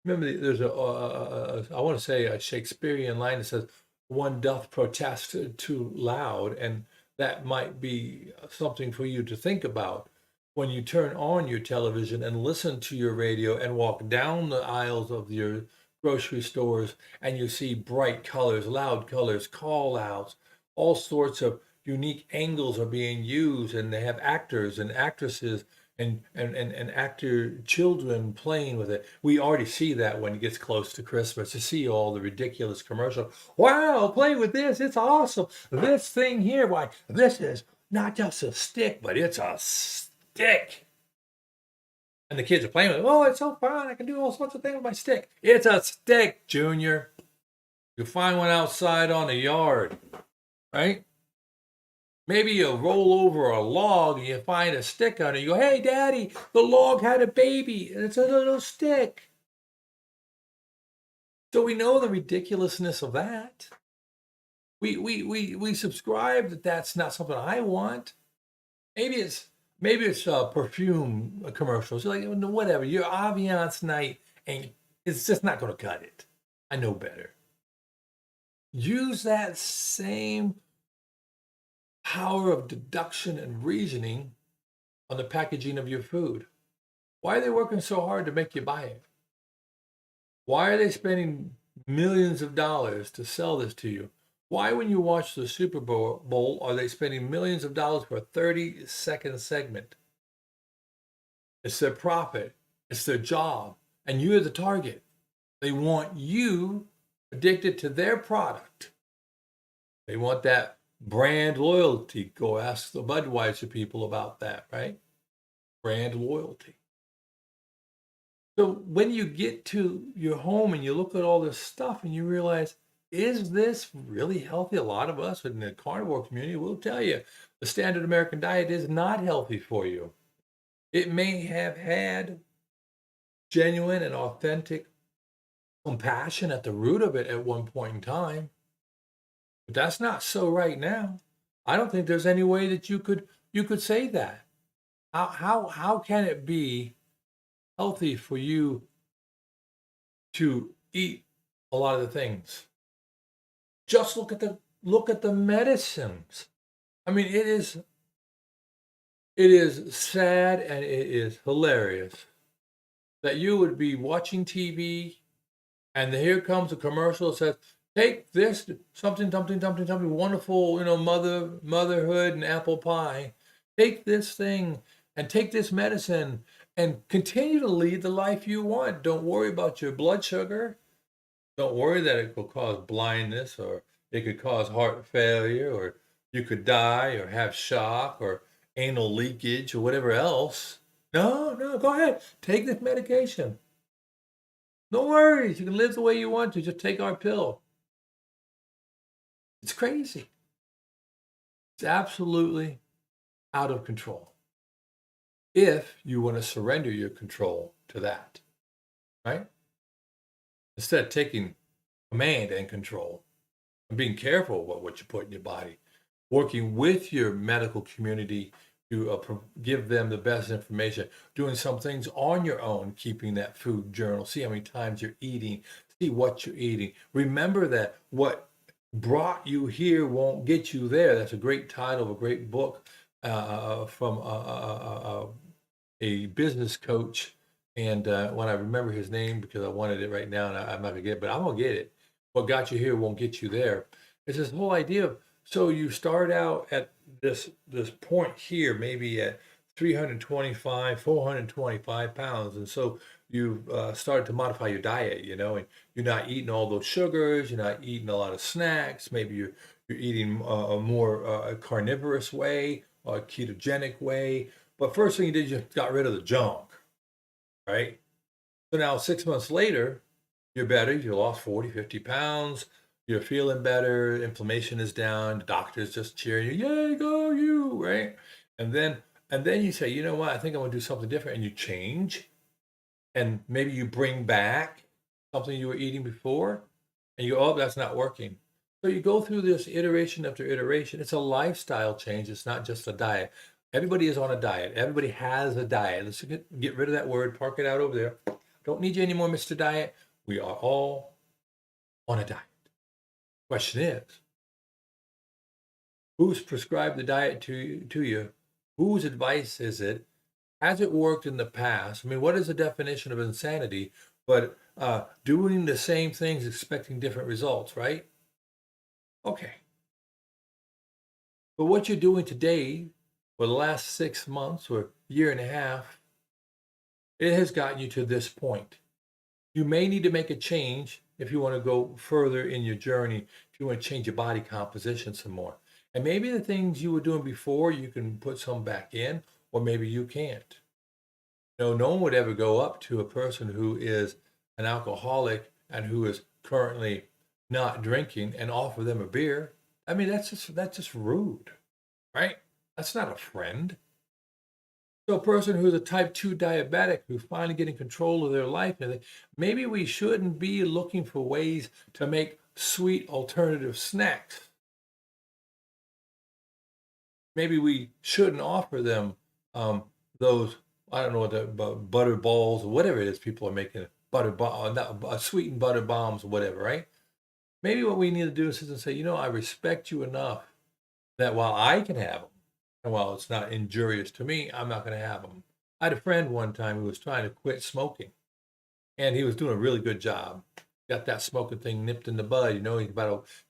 remember, there's I want to say a Shakespearean line that says, one doth protest too loud. And that might be something for you to think about when you turn on your television and listen to your radio and walk down the aisles of your grocery stores and you see bright colors, loud colors, call outs, all sorts of unique angles are being used, and they have actors and actresses and actor children playing with it. We already see that when it gets close to Christmas. You see all the ridiculous commercial. Wow, play with this. It's awesome. This thing here, why, this is not just a stick, but it's a stick. And the kids are playing with it. Oh, it's so fun. I can do all sorts of things with my stick. It's a stick, Junior. You find one outside on the yard, right? Maybe you roll over a log and you find a stick on it. You go, hey, Daddy, the log had a baby and it's a little stick. So we know the ridiculousness of that. We subscribe that that's not something I want. Maybe it's perfume commercials. You're like whatever. Your ambiance night, and it's just not going to cut it. I know better. Use that same power of deduction and reasoning on the packaging of your food. Why are they working so hard to make you buy it? Why are they spending millions of dollars to sell this to you? Why, when you watch the Super Bowl, are they spending millions of dollars for a 30-second segment? It's their profit, it's their job, and you're the target. They want you addicted to their product. They want that brand loyalty. Go ask the Budweiser people about that, right? Brand loyalty. So when you get to your home and you look at all this stuff and you realize, is this really healthy? A lot of us in the carnivore community will tell you the standard American diet is not healthy for you. It may have had genuine and authentic compassion at the root of it at one point in time, but that's not so right now. I don't think there's any way that you could say that. How can it be healthy for you to eat a lot of the things? Just look at the medicines. I mean, it is sad and it is hilarious that you would be watching TV and here comes a commercial that says, take this something wonderful, motherhood and apple pie. Take this thing and take this medicine and continue to lead the life you want. Don't worry about your blood sugar. Don't worry that it will cause blindness or it could cause heart failure or you could die or have shock or anal leakage or whatever else. No, go ahead. Take this medication. No worries. You can live the way you want to. Just take our pill. It's crazy. It's absolutely out of control. If you want to surrender your control to that, right? Instead of taking command and control and being careful about what you put in your body, working with your medical community to give them the best information, doing some things on your own, keeping that food journal, see how many times you're eating, see what you're eating. Remember that what brought you here won't get you there. That's a great title of a great book from a business coach. And when I remember his name, because I wanted it right now, and I'm not gonna get it, but I'm gonna get it. What got you here won't get you there. It's this whole idea of, so you start out at this point here, maybe at 325, 425 pounds, and so you've started to modify your diet, and you're not eating all those sugars, you're not eating a lot of snacks. Maybe you're eating a more carnivorous way, or a ketogenic way. But first thing you did, you got rid of the junk, right? So now 6 months later, you're better. You lost 40, 50 pounds. You're feeling better. Inflammation is down. The doctor's just cheering you. Yay, go you, right? And then you say, you know what? I think I'm gonna do something different. And you change. And maybe you bring back something you were eating before. And you go, oh, that's not working. So you go through this iteration after iteration. It's a lifestyle change. It's not just a diet. Everybody is on a diet. Everybody has a diet. Let's get rid of that word. Park it out over there. Don't need you anymore, Mr. Diet. We are all on a diet. Question is, who's prescribed the diet to you? Whose advice is it? Has it worked in the past? I mean, what is the definition of insanity? But doing the same things, expecting different results, right? Okay. But what you're doing today for the last 6 months or year and a half, it has gotten you to this point. You may need to make a change if you want to go further in your journey, if you want to change your body composition some more. And maybe the things you were doing before, you can put some back in, or maybe you can't. No one would ever go up to a person who is an alcoholic and who is currently not drinking and offer them a beer. I mean, that's just rude, right? That's not a friend. So a person who's a type 2 diabetic who's finally getting control of their life, and maybe we shouldn't be looking for ways to make sweet alternative snacks. Maybe we shouldn't offer them those, I don't know what the butter balls or whatever it is people are making, not sweetened butter bombs or whatever, right? Maybe what we need to do is just say, I respect you enough that while I can have them, and while it's not injurious to me, I'm not going to have them. I had a friend one time who was trying to quit smoking, and he was doing a really good job. Got that smoking thing nipped in the bud.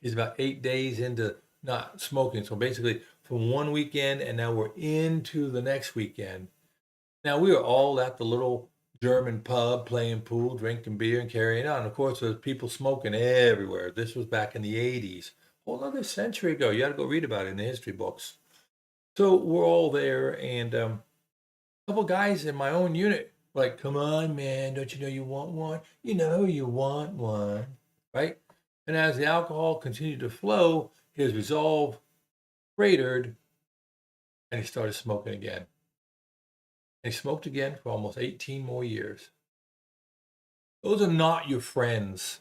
He's about 8 days into not smoking. So basically, from one weekend, and now we're into the next weekend. Now we were all at the little German pub playing pool, drinking beer, and carrying on. Of course, there's people smoking everywhere. This was back in the 80s, a whole other century ago. You got to go read about it in the history books. So we're all there, and a couple guys in my own unit were like, "Come on, man, don't you know you want one? You know you want one, right?" And as the alcohol continued to flow, his resolve cratered, and he started smoking again. And he smoked again for almost 18 more years. Those are not your friends.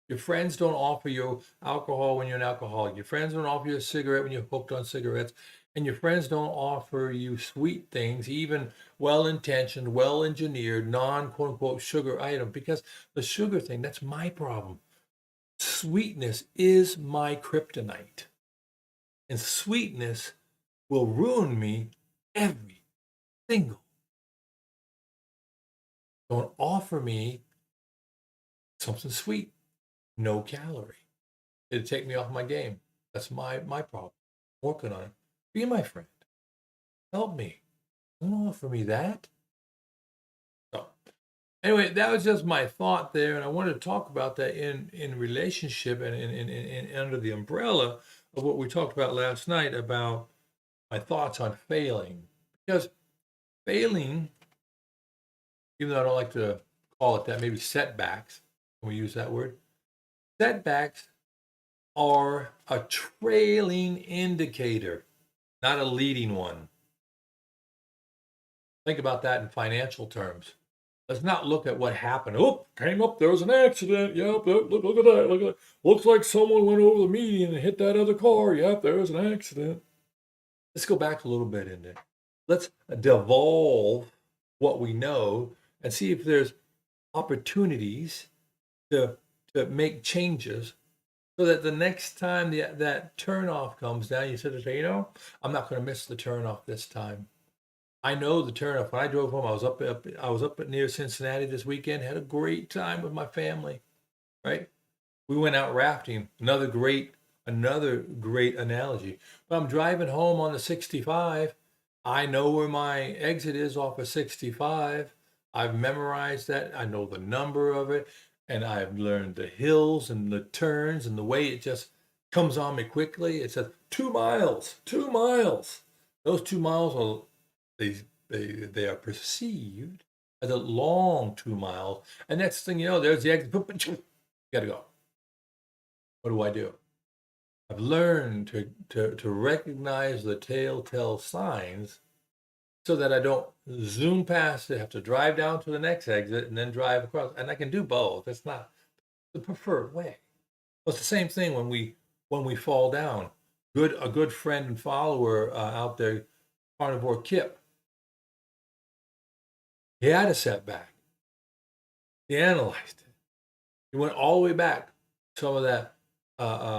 Your friends don't offer you alcohol when you're an alcoholic. Your friends don't offer you a cigarette when you're hooked on cigarettes. And your friends don't offer you sweet things, even well-intentioned, well-engineered, non-quote unquote sugar item. Because the sugar thing, that's my problem. Sweetness is my kryptonite. And sweetness will ruin me every single. Don't offer me something sweet, no calorie. It'd take me off my game. That's my problem. Working on it. Be my friend. Help me. Don't offer me that. So anyway, that was just my thought there, and I wanted to talk about that in relationship and in under the umbrella of what we talked about last night about my thoughts on failing. Because failing, even though I don't like to call it that, maybe setbacks, when we use that word, setbacks are a trailing indicator, not a leading one. Think about that in financial terms. Let's not look at what happened. Oh, came up, there was an accident. Yep, look at that. Look at that. Looks like someone went over the median and hit that other car. Yep, there was an accident. Let's go back a little bit in there. Let's devolve what we know and see if there's opportunities to make changes so that the next time that turnoff comes down, you sort of say, I'm not going to miss the turnoff this time. I know the turnoff. When I drove home, I was up near Cincinnati this weekend. Had a great time with my family. Right? We went out rafting. Another great analogy. But I'm driving home on the 65. I know where my exit is off of 65. I've memorized that. I know the number of it. And I've learned the hills and the turns and the way it just comes on me quickly. It says 2 miles, 2 miles. Those 2 miles are they are perceived as a long 2 miles. And next thing you know, there's the exit. You gotta go. What do? I've learned to recognize the telltale signs so that I don't zoom past it, have to drive down to the next exit and then drive across. And I can do both. It's not the preferred way. Well, it's the same thing when we fall down. A good friend and follower out there, Carnivore Kip. He had a setback. He analyzed it. He went all the way back, some of that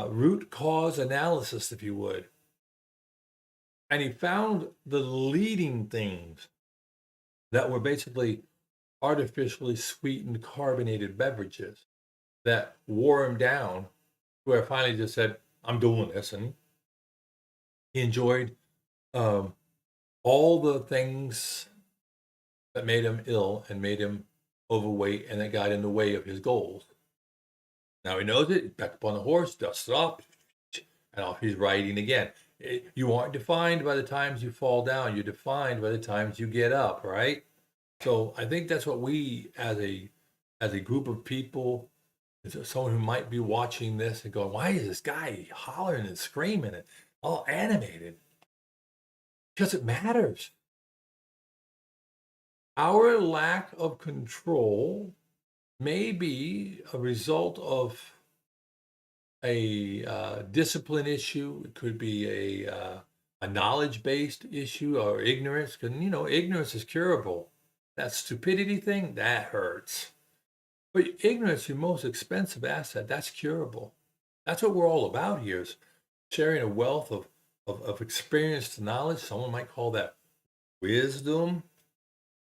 root cause analysis, if you would. And he found the leading things that were basically artificially sweetened carbonated beverages that wore him down, where I finally just said, I'm doing this. And he enjoyed all the things that made him ill and made him overweight and that got in the way of his goals. Now he knows it, back up on the horse, dusts it off, and off he's riding again. You aren't defined by the times you fall down. You're defined by the times you get up, right? So I think that's what we, as a group of people, someone who might be watching this and going, why is this guy hollering and screaming and all animated? Because it matters. Our lack of control may be a result of a discipline issue. It could be a knowledge-based issue or ignorance. Because ignorance is curable. That stupidity thing that hurts. But ignorance, your most expensive asset, that's curable. That's what we're all about here, is sharing a wealth of experienced knowledge. Someone might call that wisdom.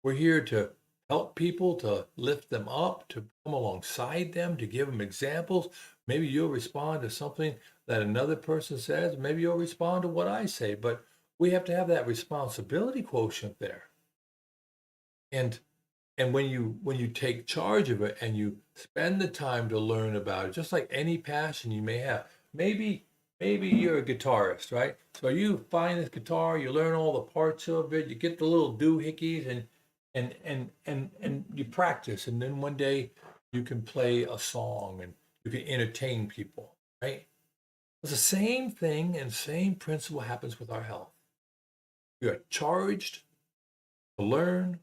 We're here to help people, to lift them up, to come alongside them, to give them examples. Maybe you'll respond to something that another person says. Maybe you'll respond to what I say. But we have to have that responsibility quotient there. And when you take charge of it and you spend the time to learn about it, just like any passion you may have, maybe you're a guitarist, right? So you find this guitar, you learn all the parts of it, you get the little doohickeys, and you practice, and then one day you can play a song and you can entertain people, right? It's the same thing and same principle happens with our health. We are charged to learn.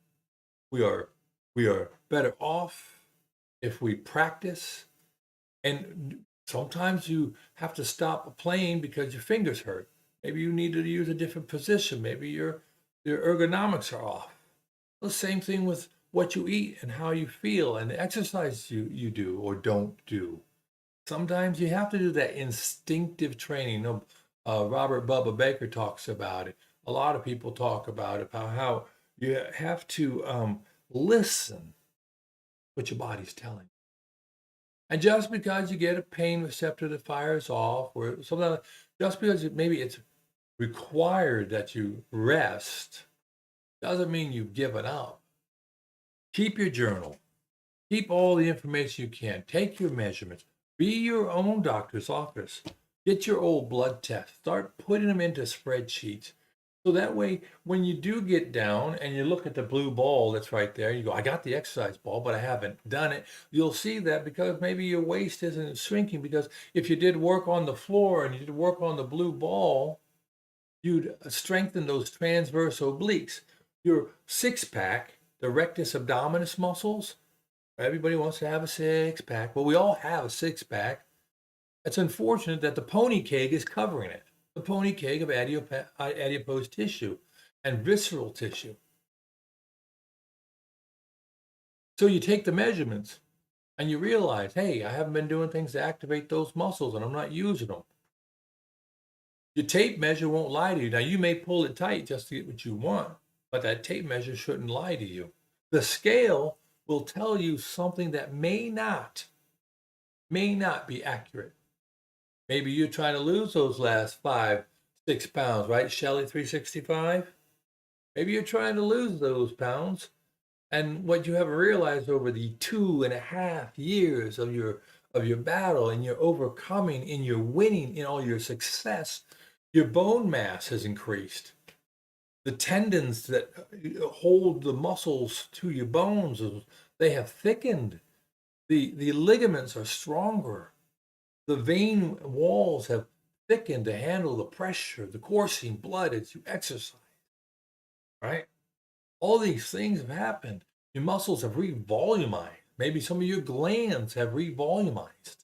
We are better off if we practice. And sometimes you have to stop playing because your fingers hurt. Maybe you need to use a different position. Maybe your ergonomics are off. The same thing with what you eat and how you feel and the exercise you do or don't do. Sometimes you have to do that instinctive training. Robert Bubba Baker talks about it. A lot of people talk about it, about how you have to listen what your body's telling you. And just because you get a pain receptor that fires off, or something, just because maybe it's required that you rest, doesn't mean you've given up. Keep your journal. Keep all the information you can. Take your measurements. Be your own doctor's office. Get your old blood tests. Start putting them into spreadsheets. So that way, when you do get down and you look at the blue ball that's right there, you go, I got the exercise ball, but I haven't done it. You'll see that because maybe your waist isn't shrinking, because if you did work on the floor and you did work on the blue ball, you'd strengthen those transverse obliques. Your six-pack, the rectus abdominis muscles, everybody wants to have a six-pack. Well, we all have a six-pack. It's unfortunate that the pony keg is covering it. The pony keg of adipose tissue and visceral tissue. So you take the measurements and you realize, hey, I haven't been doing things to activate those muscles and I'm not using them. Your tape measure won't lie to you. Now, you may pull it tight just to get what you want, but that tape measure shouldn't lie to you. The scale will tell you something that may not be accurate. Maybe you're trying to lose those last 5-6 pounds, right, Shelly 365? Maybe you're trying to lose those pounds. And what you haven't realized over the 2.5 years of your battle and your overcoming and your winning in all your success, your bone mass has increased. The tendons that hold the muscles to your bones, they have thickened. The ligaments are stronger. The vein walls have thickened to handle the pressure, the coursing blood as you exercise, right? All these things have happened. Your muscles have revolumized. Maybe some of your glands have revolumized.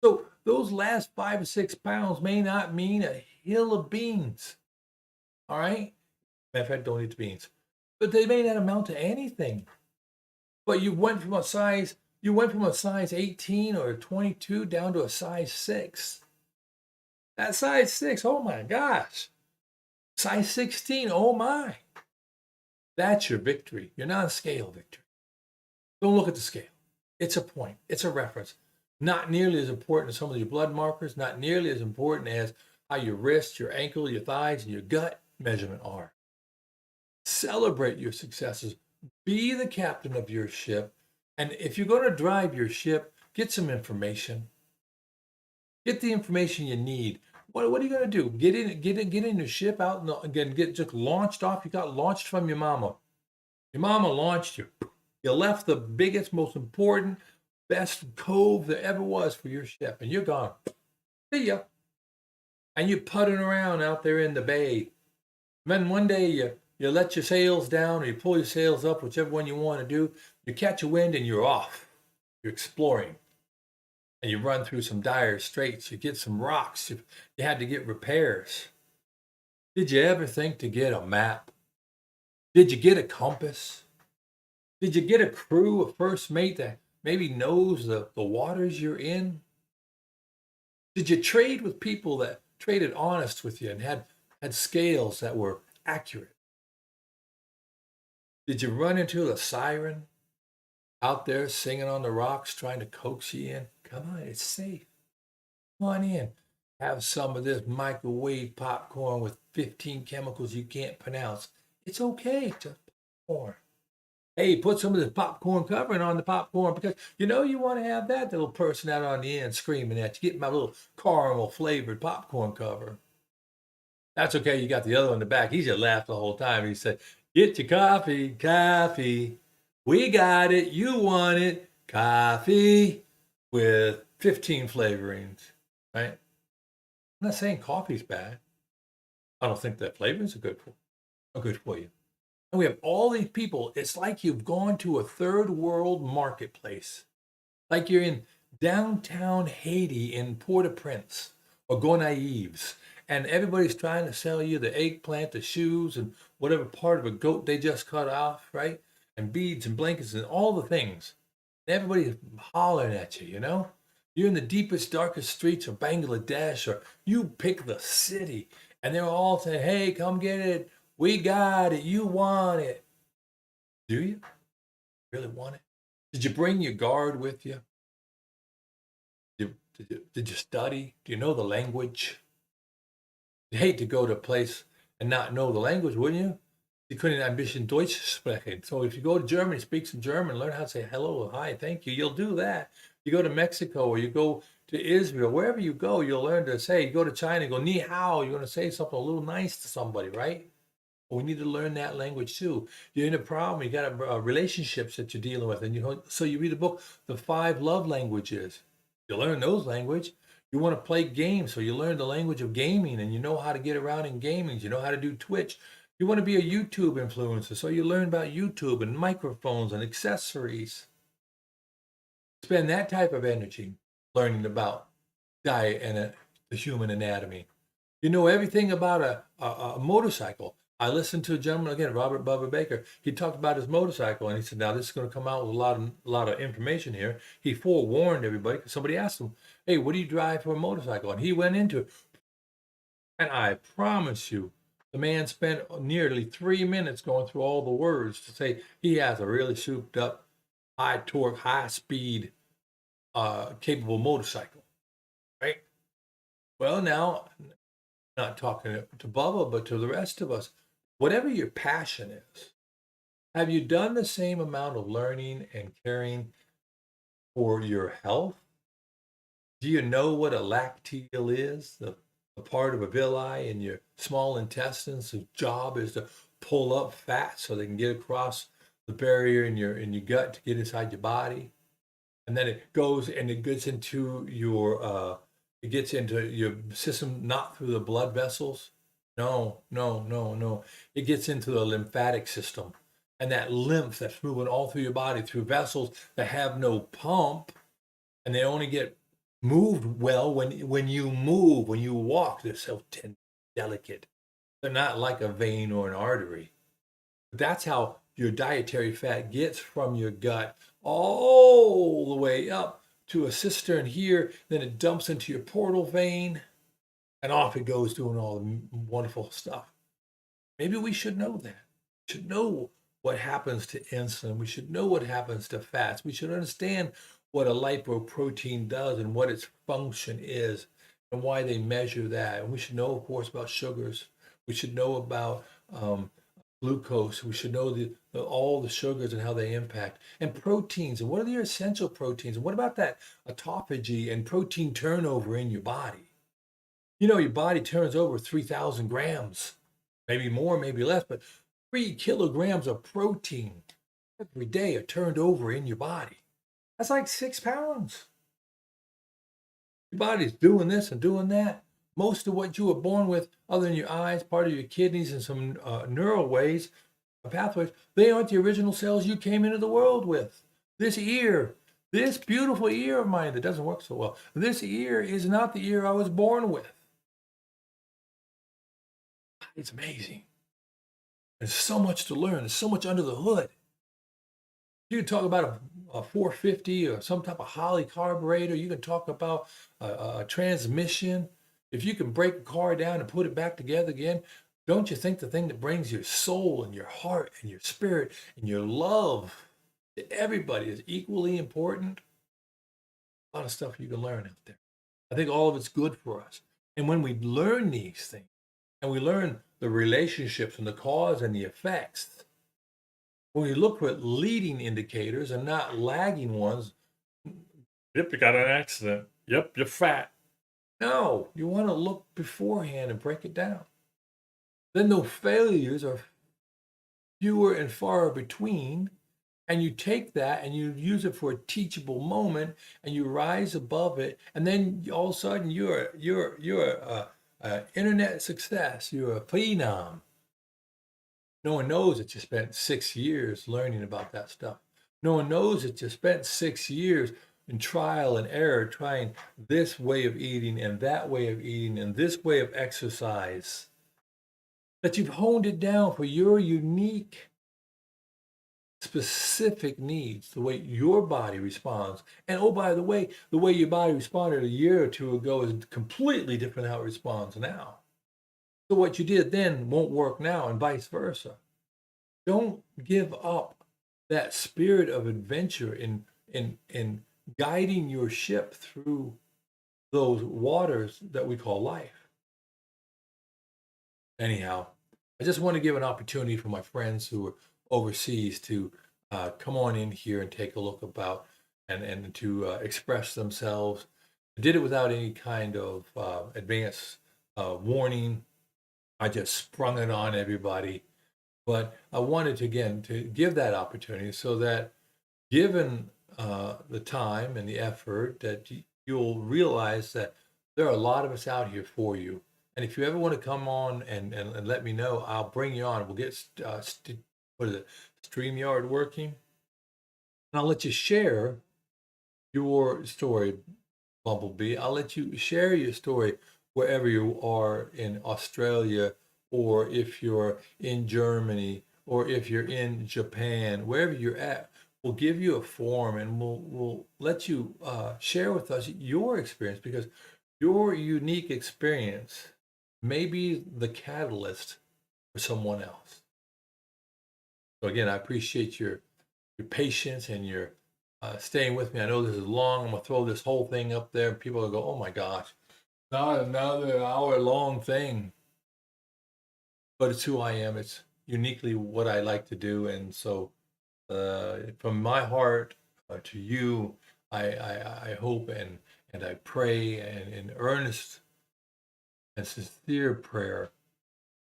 So those last 5 or 6 pounds may not mean a hill of beans, all right? Matter of fact, don't eat the beans. But they may not amount to anything. But you went from a size 18 or 22 down to a size 6. That size 6, oh my gosh. Size 16, oh my. That's your victory, your non-scale victory. Don't look at the scale. It's a point, it's a reference. Not nearly as important as some of your blood markers, not nearly as important as how your wrist, your ankle, your thighs, and your gut measurement are. Celebrate your successes. Be the captain of your ship. And if you're going to drive your ship, get some information. Get the information you need. What are you going to do? Get in your ship out and get just launched off. You got launched from your mama. Your mama launched you. You left the biggest, most important, best cove there ever was for your ship, and you're gone. See ya. And you're putting around out there in the bay. And then one day you let your sails down or you pull your sails up, whichever one you want to do. You catch a wind and you're off. You're exploring. And you run through some dire straits. You get some rocks. You had to get repairs. Did you ever think to get a map? Did you get a compass? Did you get a crew, a first mate that maybe knows the waters you're in? Did you trade with people that traded honest with you and had scales that were accurate? Did you run into a siren out there singing on the rocks trying to coax you in? Come on, it's safe. Come on in. Have some of this microwave popcorn with 15 chemicals you can't pronounce. It's okay, just popcorn. Hey, put some of this popcorn covering on the popcorn because you want to have that little person out on the end screaming at you. Get my little caramel flavored popcorn cover. That's okay. You got the other one in the back. He just laughed the whole time. He said, "Get your coffee, coffee. We got it. You want it. Coffee with 15 flavorings." Right? I'm not saying coffee's bad. I don't think that flavorings are good for you. And we have all these people. It's like you've gone to a third world marketplace. Like you're in downtown Haiti in Port-au-Prince or Gonaives. And everybody's trying to sell you the eggplant, the shoes, and whatever part of a goat they just cut off, right? And beads and blankets and all the things. And everybody's hollering at you, You're in the deepest, darkest streets of Bangladesh, or you pick the city, and they're all saying, "Hey, come get it. We got it. You want it." Do you really want it? Did you bring your guard with you? Did you study? Do you know the language? You'd hate to go to a place and not know the language, wouldn't you? You couldn't ein bisschen Deutsch sprechen. So if you go to Germany, speak some German, learn how to say hello, hi, thank you. You'll do that. You go to Mexico or you go to Israel, wherever you go, you'll learn to say, you go to China, go ni hao. You're going to say something a little nice to somebody, right? Well, we need to learn that language too. You're in a problem, you got relationships that you're dealing with. And so you read a book, The 5 Love Languages. You learn those language. You want to play games, so you learn the language of gaming and you know how to get around in gaming. You know how to do Twitch. You want to be a YouTube influencer, so you learn about YouTube and microphones and accessories. Spend that type of energy learning about diet and the human anatomy. You know everything about a motorcycle. I listened to a gentleman again, Robert Bubba Baker. He talked about his motorcycle, and he said, "Now this is going to come out with a lot of information here." He forewarned everybody because somebody asked him, "Hey, what do you drive for a motorcycle?" And he went into it. And I promise you, the man spent nearly 3 minutes going through all the words to say he has a really souped up, high torque, high speed, capable motorcycle, right? Well, now, not talking to Bubba, but to the rest of us, whatever your passion is, have you done the same amount of learning and caring for your health? Do you know what a lacteal is? The part of a villi in your small intestines whose job is to pull up fat so they can get across the barrier in your gut to get inside your body. And then it goes and it gets into your system, not through the blood vessels. No, no, no, no. It gets into the lymphatic system. And that lymph that's moving all through your body through vessels that have no pump, and they only get moved well when you move, when you walk. They're so tender, delicate. They're not like a vein or an artery. That's how your dietary fat gets from your gut all the way up to a cistern here. Then it dumps into your portal vein, and off it goes doing all the wonderful stuff. Maybe we should know that. We should know what happens to insulin. We should know what happens to fats. We should understand what a lipoprotein does and what its function is and why they measure that. And we should know, of course, about sugars. We should know about glucose. We should know all the sugars and how they impact. And proteins, and what are your essential proteins? And what about that autophagy and protein turnover in your body? Your body turns over 3,000 grams, maybe more, maybe less, but 3 kilograms of protein every day are turned over in your body. That's like 6 pounds. Your body's doing this and doing that. Most of what you were born with, other than your eyes, part of your kidneys, and some neural ways, pathways, they aren't the original cells you came into the world with. This ear, this beautiful ear of mine that doesn't work so well, this ear is not the ear I was born with. It's amazing. There's so much to learn. There's so much under the hood. You can talk about a 450 or some type of Holly carburetor. You can talk about a transmission. If you can break a car down and put it back together again, don't you think the thing that brings your soul and your heart and your spirit and your love to everybody is equally important? A lot of stuff you can learn out there. I think all of it's good for us. And when we learn these things and we learn the relationships and the cause and the effects, when we look for leading indicators and not lagging ones, yep, you got an accident. Yep, you're fat. No, you want to look beforehand and break it down. Then those failures are fewer and far between, and you take that and you use it for a teachable moment, and you rise above it, and then all of a sudden you're a internet success. You're a phenom. No one knows that you spent 6 years learning about that stuff. No one knows that you spent 6 years in trial and error trying this way of eating and that way of eating and this way of exercise. That you've honed it down for your unique, specific needs, the way your body responds. And oh, by the way your body responded a year or two ago is completely different than how it responds now. So what you did then won't work now, and vice versa. Don't give up that spirit of adventure in guiding your ship through those waters that we call life. Anyhow, I just want to give an opportunity for my friends who are overseas to come on in here and take a look about and to express themselves. I did it without any kind of advance warning. I just sprung it on everybody. But I wanted to, again, to give that opportunity so that given the time and the effort, that you'll realize that there are a lot of us out here for you. And if you ever want to come on and let me know, I'll bring you on. We'll get, what is it, StreamYard working. And I'll let you share your story, Bumblebee. I'll let you share your story wherever you are in Australia, or if you're in Germany, or if you're in Japan, wherever you're at. We'll give you a form and we'll let you share with us your experience, because your unique experience may be the catalyst for someone else. So again, I appreciate your patience and your staying with me. I know this is long. I'm gonna throw this whole thing up there, and people will go, "Oh my gosh, not another hour-long thing." But it's who I am. It's uniquely what I like to do, and so from my heart to you, I hope and I pray and in earnest and sincere prayer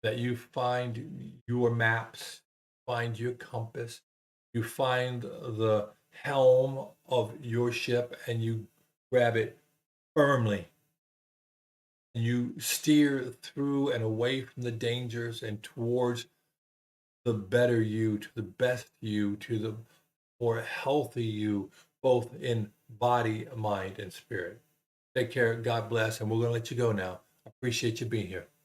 that you find your maps, find your compass, you find the helm of your ship, and you grab it firmly. And you steer through and away from the dangers and towards the better you, to the best you, to the more healthy you, both in body, mind, and spirit. Take care. God bless. And we're going to let you go now. I appreciate you being here.